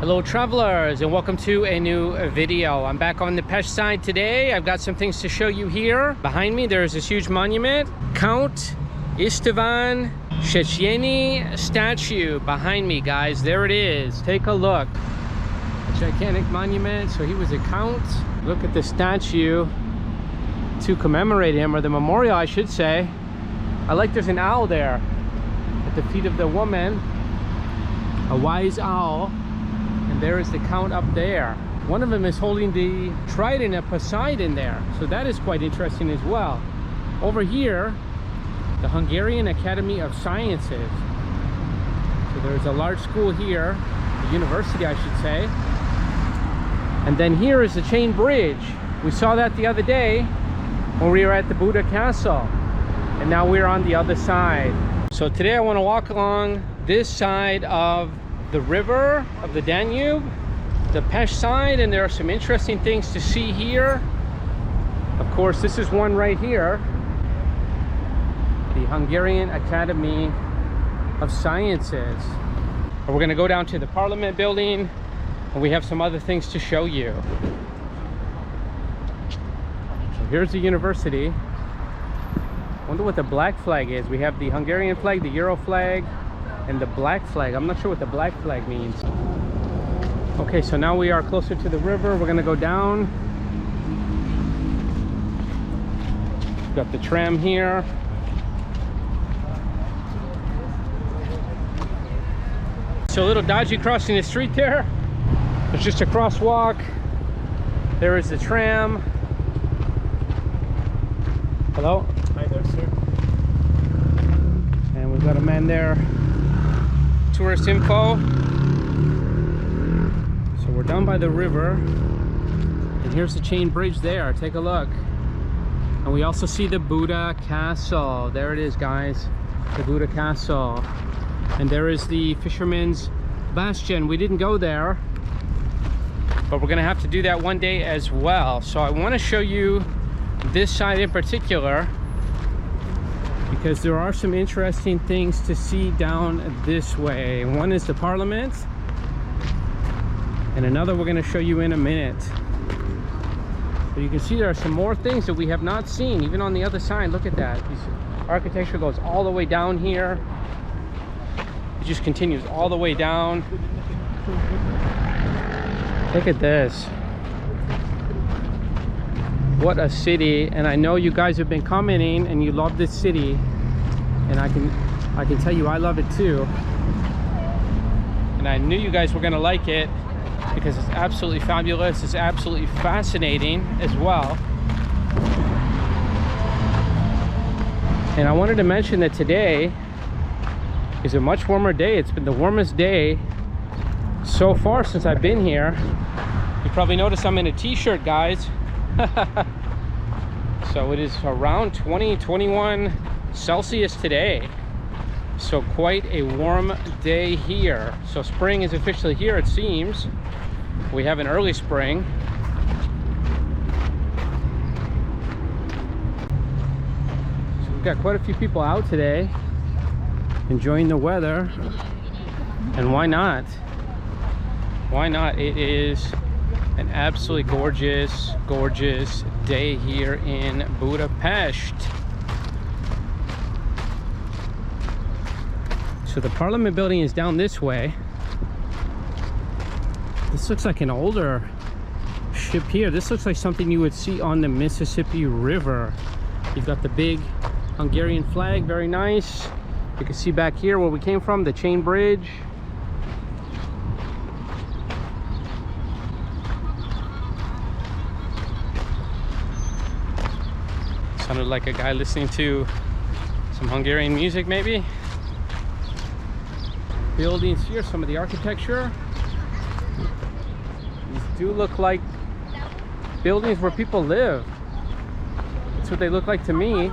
Hello travelers, and welcome to a new video. I'm back on the Pest side today. I've got some things to show you here. Behind me there's this huge monument, Count Istvan Széchenyi statue behind me, guys. There it is. Take a look. A gigantic monument. So he was a count. Look at the statue to commemorate him, or the memorial I should say. I like there's an owl there at the feet of the woman, a wise owl. And there is the count up there. One of them is holding the trident of Poseidon there. So that is quite interesting as well. Over here, the Hungarian Academy of Sciences. So there's a large school here, a university I should say. And then here is the chain bridge. We saw that the other day when we were at the Buda Castle. And now we're on the other side. So today I want to walk along this side of the river of the Danube, the Pest side, and there are some interesting things to see here. Of course, this is one right here, the Hungarian Academy of Sciences. And we're going to go down to the Parliament building, and we have some other things to show you. So here's the university. I wonder what the black flag is. We have the Hungarian flag, the Euro flag, and the black flag. I'm not sure what the black flag means. Okay, so now we are closer to the river. We're gonna go down. Got the tram here. So a little dodgy crossing the street there. There's just a crosswalk. There is the tram. Hello? Hi there, sir. And we've got a man there. Tourist info. So we're down by the river, and here's the chain bridge there. Take a look. And we also see the Buda Castle. There it is, guys, the Buda Castle. And there is the Fisherman's Bastion. We didn't go there, but we're gonna have to do that one day as well. So I want to show you this side in particular, because there are some interesting things to see down this way. One is the Parliament, and another we're going to show you in a minute. So you can see there are some more things that we have not seen, even on the other side. Look at that. This architecture goes all the way down here. It just continues all the way down. Look at this. What a city. And I know you guys have been commenting and you love this city, and I can tell you I love it too. And I knew you guys were gonna like it because it's absolutely fabulous. It's absolutely fascinating as well. And I wanted to mention that today is a much warmer day. It's been the warmest day so far since I've been here. You probably noticed I'm in a t-shirt, guys. So it is around 20-21 Celsius today, so quite a warm day here. So spring is officially here, it seems. We have an early spring. So we've got quite a few people out today enjoying the weather, and why not? Why not? It is an absolutely gorgeous, gorgeous day here in Budapest. So the Parliament building is down this way. This looks like an older ship here. This looks like something you would see on the Mississippi River. You've got the big Hungarian flag, very nice. You can see back here where we came from, the chain bridge. Sounded like a guy listening to some Hungarian music, maybe. Buildings here, some of the architecture. These do look like buildings where people live. That's what they look like to me.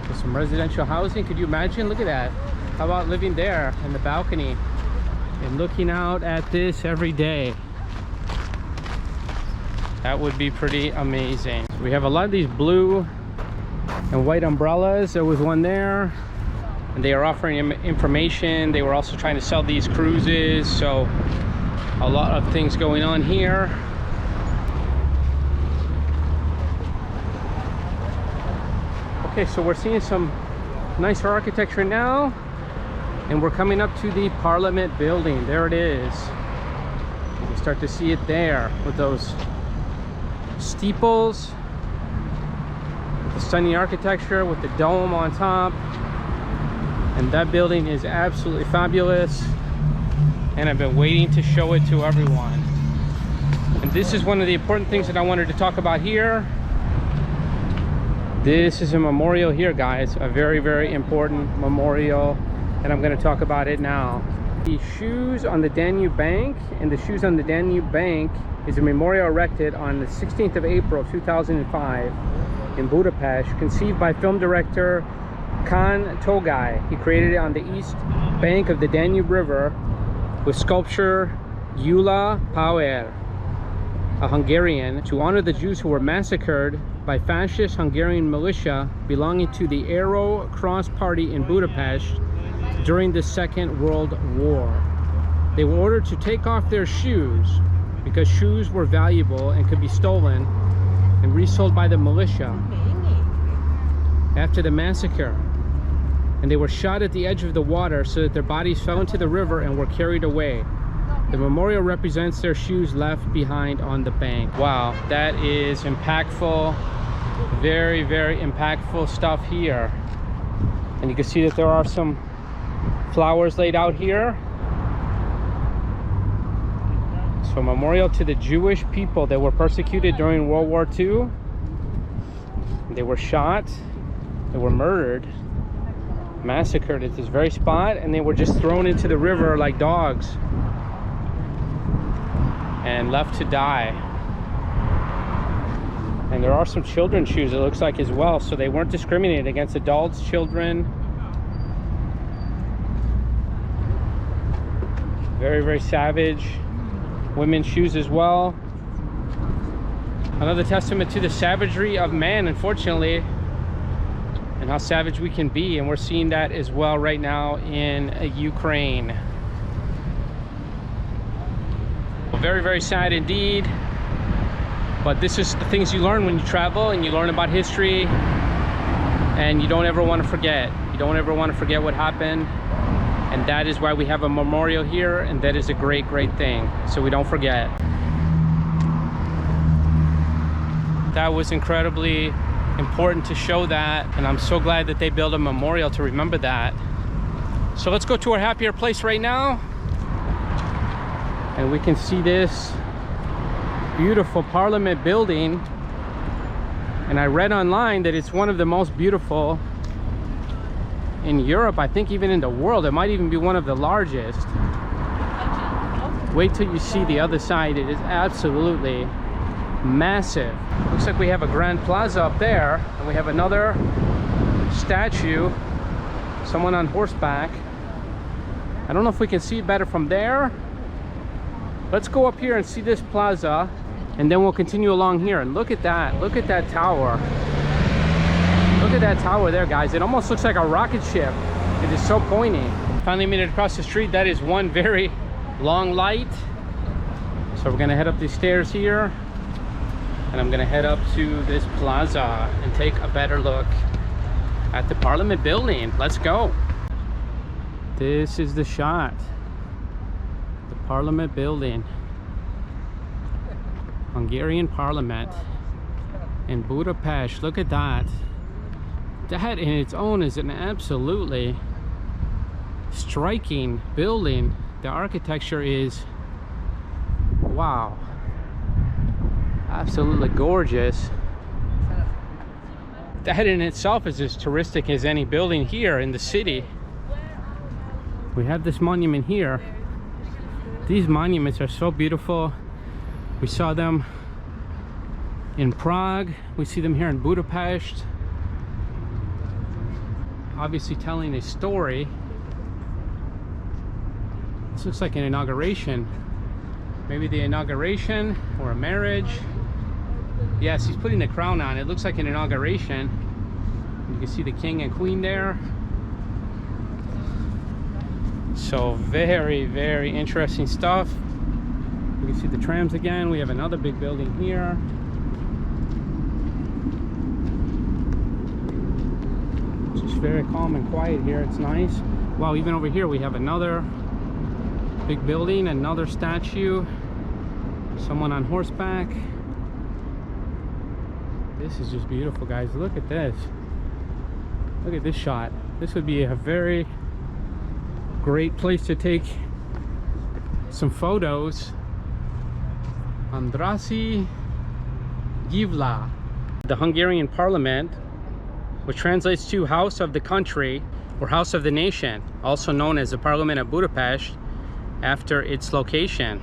There's some residential housing. Could you imagine? Look at that. How about living there in the balcony and looking out at this every day? That would be pretty amazing. We have a lot of these blue and white umbrellas. There was one there. and they are offering information. They were also trying to sell these cruises, so a lot of things going on here. Okay, so we're seeing some nicer architecture now, and we're coming up to the Parliament building. There it is. You can start to see it there with those steeples, the stunning architecture with the dome on top. And that building is absolutely fabulous, and I've been waiting to show it to everyone. And this is one of the important things that I wanted to talk about here. This is a memorial here, guys, a very, very important memorial, and I'm going to talk about it now. The shoes on the Danube bank, and the shoes on the Danube bank is a memorial erected on the 16th of April 2005 in Budapest, conceived by film director Kossuth Square. He created it on the east bank of the Danube River with sculptor Gyula Power, a Hungarian, to honor the Jews who were massacred by fascist Hungarian militia belonging to the Arrow Cross Party in Budapest during the Second World War. They were ordered to take off their shoes because shoes were valuable and could be stolen and resold by the militia after the massacre. And they were shot at the edge of the water so that their bodies fell into the river and were carried away. The memorial represents their shoes left behind on the bank. Wow, that is impactful. Very, very impactful stuff here. And you can see that there are some flowers laid out here. So, memorial to the Jewish people that were persecuted during World War II. They were shot, they were murdered, massacred at this very spot, and they were just thrown into the river like dogs and left to die. And there are some children's shoes, it looks like, as well, so they weren't discriminated against adults, children. Very, very savage. Women's shoes as well. Another testament to the savagery of man, unfortunately, and how savage we can be, and we're seeing that as well right now in Ukraine. Very, very sad indeed, but this is the things you learn when you travel and you learn about history, and you don't ever want to forget. You don't ever want to forget what happened, and that is why we have a memorial here, and that is a great, great thing, so we don't forget. That was incredibly important to show that, and I'm so glad that they built a memorial to remember that. So let's go to our happier place right now, and we can see this beautiful Parliament building, and I read online that it's one of the most beautiful in Europe, I think even in the world. It might even be one of the largest. Wait till you see the other side. It is absolutely massive. Looks like we have a grand plaza up there, and we have another statue, someone on horseback. I don't know if we can see it better from there. Let's go up here and see this plaza, and then we'll continue along here. And look at that tower. Look at that tower there, guys. It almost looks like a rocket ship. It is so pointy. Finally made it across the street. That is one very long light. So we're gonna head up these stairs here, and I'm gonna head up to this plaza and take a better look at the Parliament building. Let's go. This is the shot. The Parliament building. Hungarian Parliament in Budapest. Look at that. That in its own is an absolutely striking building. The architecture is, wow, absolutely gorgeous. That in itself is as touristic as any building here in the city. We have this monument here. These monuments are so beautiful. We saw them in Prague. We see them here in Budapest. Obviously telling a story. This looks like an inauguration. Maybe the inauguration or a marriage. Yes, he's putting the crown on. It looks like an inauguration. You can see the king and queen there. So very, very interesting stuff. You can see the trams again. We have another big building here. Just very calm and quiet here. It's nice. Wow, even over here we have another big building, another statue, someone on horseback. This is just beautiful, guys. Look at this. Look at this shot. This would be a very great place to take some photos. Andrassy Givla. The Hungarian Parliament, which translates to House of the Country or House of the Nation, also known as the Parliament of Budapest after its location.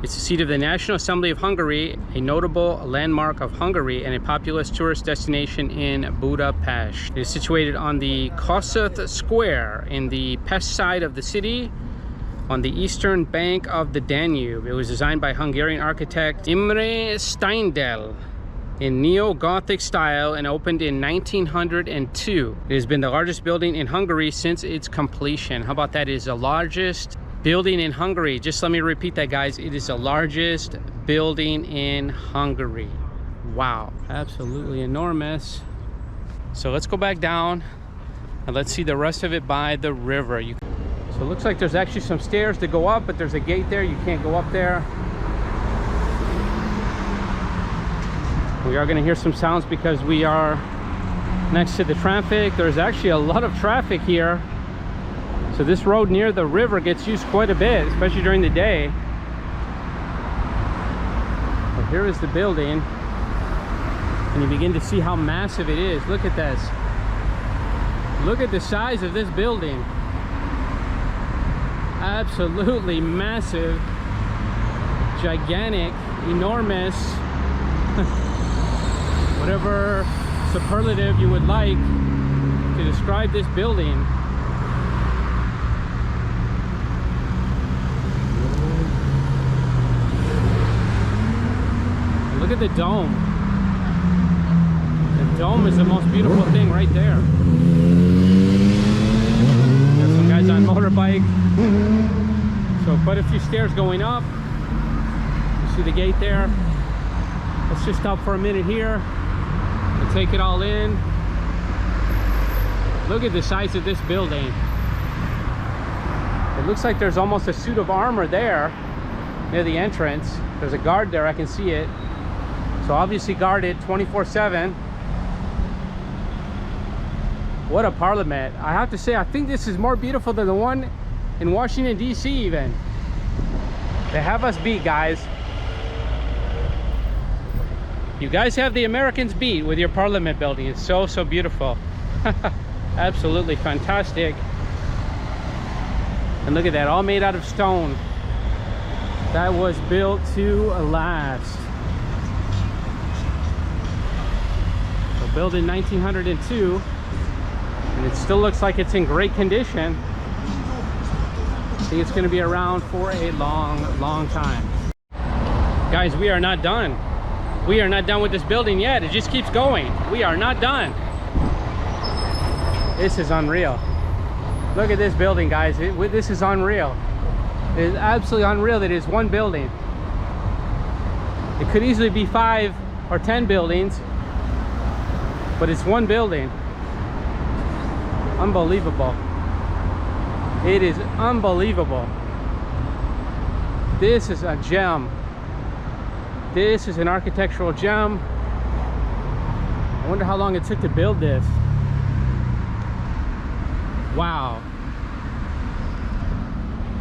It's the seat of the National Assembly of Hungary, a notable landmark of Hungary and a populous tourist destination in Budapest. It is situated on the Kossuth Square in the Pest side of the city, on the eastern bank of the Danube. It was designed by Hungarian architect Imre Steindl in neo-Gothic style and opened in 1902. It has been the largest building in Hungary since its completion. How about that? It is the largest building in Hungary. Just let me repeat that, guys. It is the largest building in Hungary. Wow, absolutely enormous. So let's go back down and let's see the rest of it by the river. So it looks like there's actually some stairs to go up, but there's a gate there. You can't go up there. We are going to hear some sounds because we are next to the traffic. There's actually a lot of traffic here. So this road near the river gets used quite a bit, especially during the day. But here is the building, and you begin to see how massive it is. Look at this. Look at the size of this building. Absolutely massive, gigantic, enormous, whatever superlative you would like to describe this building. Look at the dome. The dome is the most beautiful thing right there. Got some guys on motorbike. So quite a few stairs going up. You see the gate there. Let's just stop for a minute here and take it all in. Look at the size of this building. It looks like there's almost a suit of armor there near the entrance. There's a guard there, I can see it. So obviously guarded 24/7. What a parliament. I have to say, I think this is more beautiful than the one in Washington, D.C. even. They have us beat, guys. You guys have the Americans beat with your parliament building. It's so, so beautiful. Absolutely fantastic. And look at that, all made out of stone. That was built to last. So built in 1902, and it still looks like it's in great condition. I think it's going to be around for a long, long time. Guys, we are not done. We are not done with this building yet. It just keeps going. We are not done. This is unreal. Look at this building, guys. This is unreal. It is absolutely unreal that it is one building. It could easily be 5 or 10 buildings, but it's one building. Unbelievable. It is unbelievable. This is a gem. This is an architectural gem. I wonder how long it took to build this. Wow.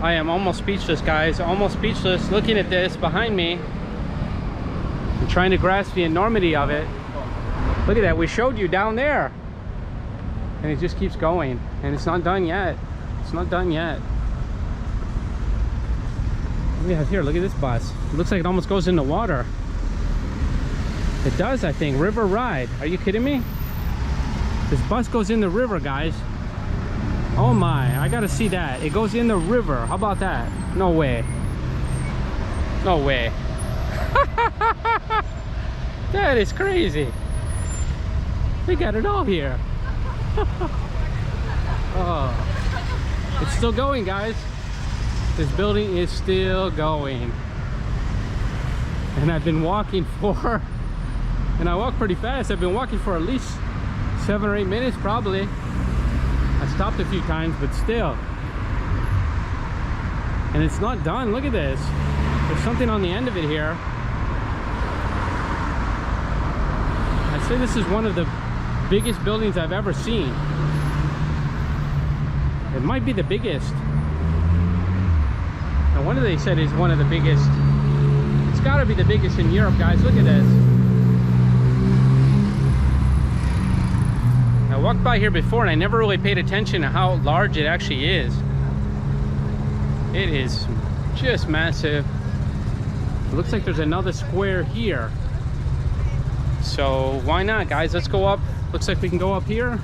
I am almost speechless, guys. Almost speechless looking at this behind me and trying to grasp the enormity of it. Look at that. We showed you down there. And it just keeps going. And it's not done yet. It's not done yet. What do we have here? Look at this bus. It looks like it almost goes in the water. It does, I think. River ride. Are you kidding me? This bus goes in the river, guys. Oh my, I gotta see that. It goes in the river. How about that? No way. No way. That is crazy. They got it all here. Oh. It's still going, guys. This building is still going. And I've been walking for, and I walk pretty fast. I've been walking for at least 7 or 8 minutes probably. I stopped a few times, but still. And it's not done. Look at this. There's something on the end of it here. I say this is one of the biggest buildings I've ever seen. It might be the biggest. Now, one of they said is one of the biggest. It's got to be the biggest in Europe, guys. Look at this. I walked by here before and I never really paid attention to how large it actually is. It is just massive. It looks like there's another square here. So why not, guys? Let's go up. Looks like we can go up here.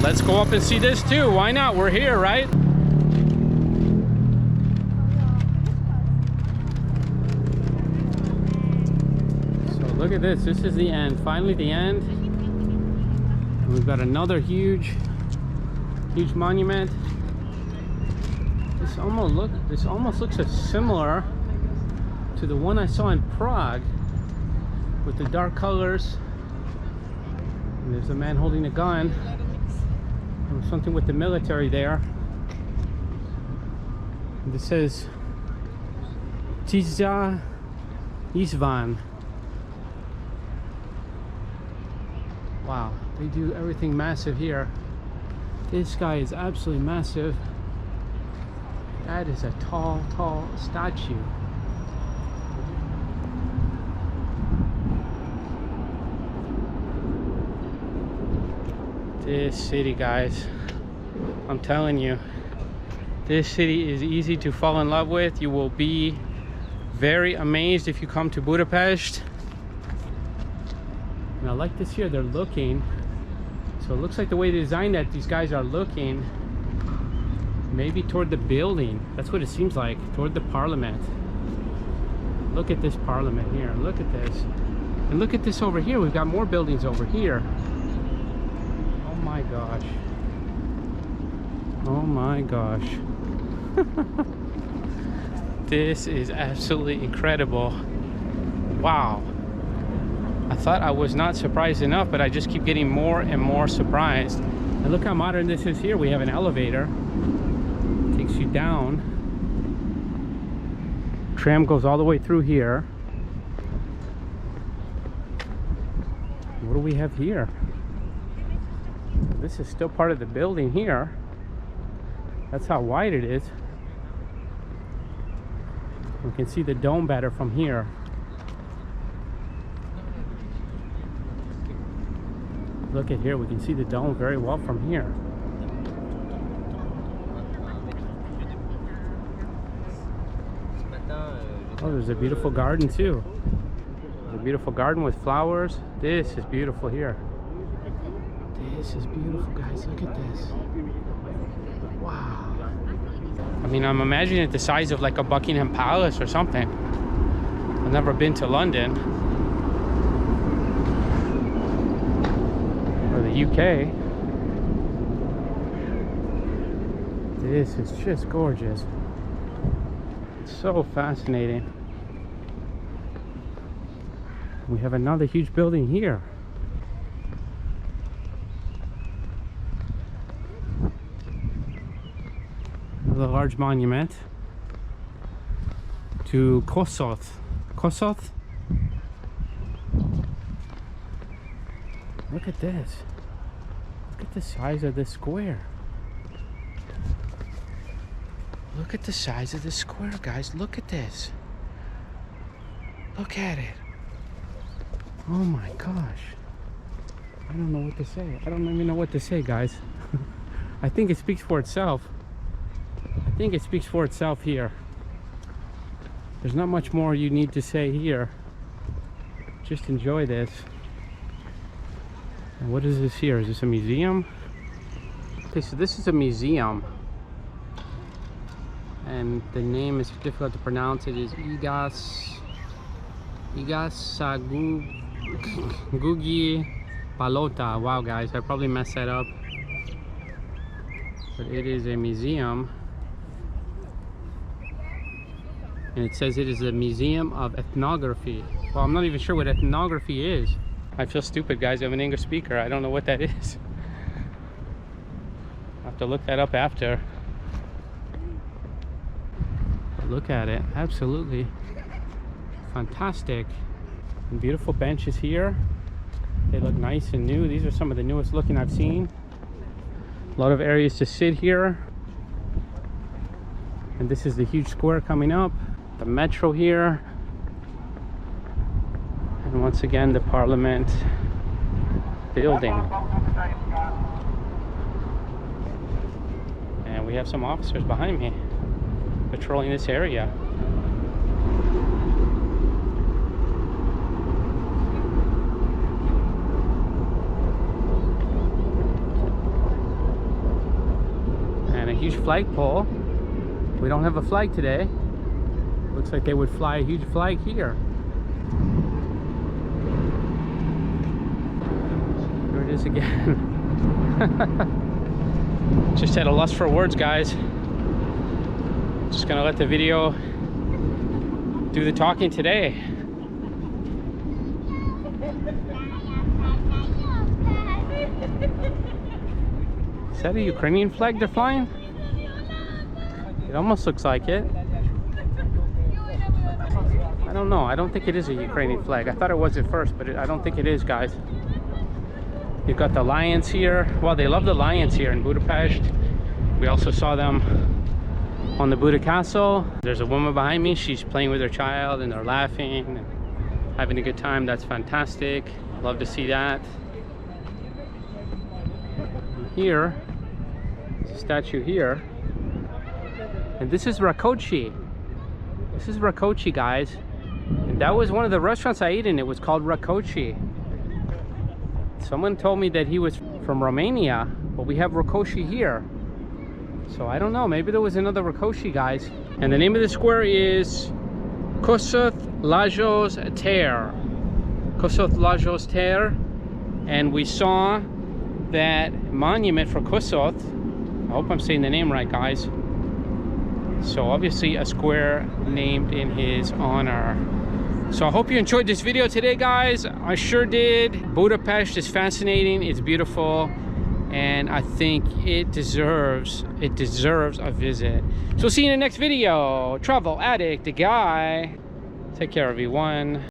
Let's go up and see this too. Why not? We're here, right? So look at this. This is the end. Finally the end. And we've got another huge monument. This almost looks similar to the one I saw in Prague with the dark colors. And there's a man holding a gun. There was something with the military there. And it says Tiza Isvan. Wow, they do everything massive here. This guy is absolutely massive. That is a tall statue. This city, guys, I'm telling you, this city is easy to fall in love with. You will be very amazed if you come to Budapest. And I like this here, they're looking. So it looks like the way they designed that, these guys are looking maybe toward the building. That's what it seems like, toward the parliament. Look at this parliament here. Look at this. And look at this over here. We've got more buildings over here. Oh my gosh. Oh my gosh. This is absolutely incredible. Wow. I thought I was not surprised enough, but I just keep getting more and more surprised. And look how modern this is here. We have an elevator. Takes you down. Tram goes all the way through here. What do we have here? This is still part of the building here. That's how wide it is. We can see the dome better from here. Look at here, we can see the dome very well from here. Oh, there's a beautiful garden too. There's a beautiful garden with flowers. This is beautiful here. This is beautiful, guys. Look at this. Wow. I mean, I'm imagining it the size of like a Buckingham Palace or something. I've never been to London or the UK. This is just gorgeous. It's so fascinating. We have another huge building here. Another large monument to Kossuth. Kossuth? Look at this. Look at the size of this square. Look at the size of this square, guys. Look at this. Look at it. Oh my gosh. I don't know what to say. I don't even know what to say, guys. I think it speaks for itself. I think it speaks for itself here. There's not much more you need to say here. Just enjoy this. And what is this here? Is this a museum? Okay, so this is a museum. And the name is difficult to pronounce. It is Gugi Balota. Wow, guys, I probably messed that up. but it is a museum. And it says it is a museum of ethnography. Well, I'm not even sure what ethnography is. I feel stupid, guys. I'm an English speaker. I don't know what that is. I'll have to look that up after. But look at it. Absolutely fantastic. And beautiful benches here. They look nice and new. These are some of the newest looking I've seen. A lot of areas to sit here. And this is the huge square coming up. The metro here. And once again, the Parliament building. And we have some officers behind me patrolling this area. And a huge flagpole. We don't have a flag today. Looks like they would fly a huge flag here. Here it is again. Just had a lust for words, guys. Just gonna let the video do the talking today. Is that a Ukrainian flag they're flying? It almost looks like it. I don't know. I don't think it is a Ukrainian flag. I thought it was at first, but I don't think it is, guys. You've got the lions here. Well, they love the lions here in Budapest. We also saw them on the Buda Castle. There's a woman behind me. She's playing with her child and they're laughing and having a good time. That's fantastic. Love to see that. And here, there's a statue here. And this is Rakoczy. This is Rakoczy, guys. And that was one of the restaurants I ate in. It was called Rakoczy. Someone told me that he was from Romania, but we have Rakoczy here. So I don't know. Maybe there was another Rakoczy, guys. And the name of the square is Kossuth Tér. Kossuth Tér. And we saw that monument for Kossuth. I hope I'm saying the name right, guys. So obviously a square named in his honor. So I hope you enjoyed this video today, guys. I sure did. Budapest is fascinating. It's beautiful. And I think it deserves a visit. So see you in the next video. Travel Addict, the guy. Take care, everyone.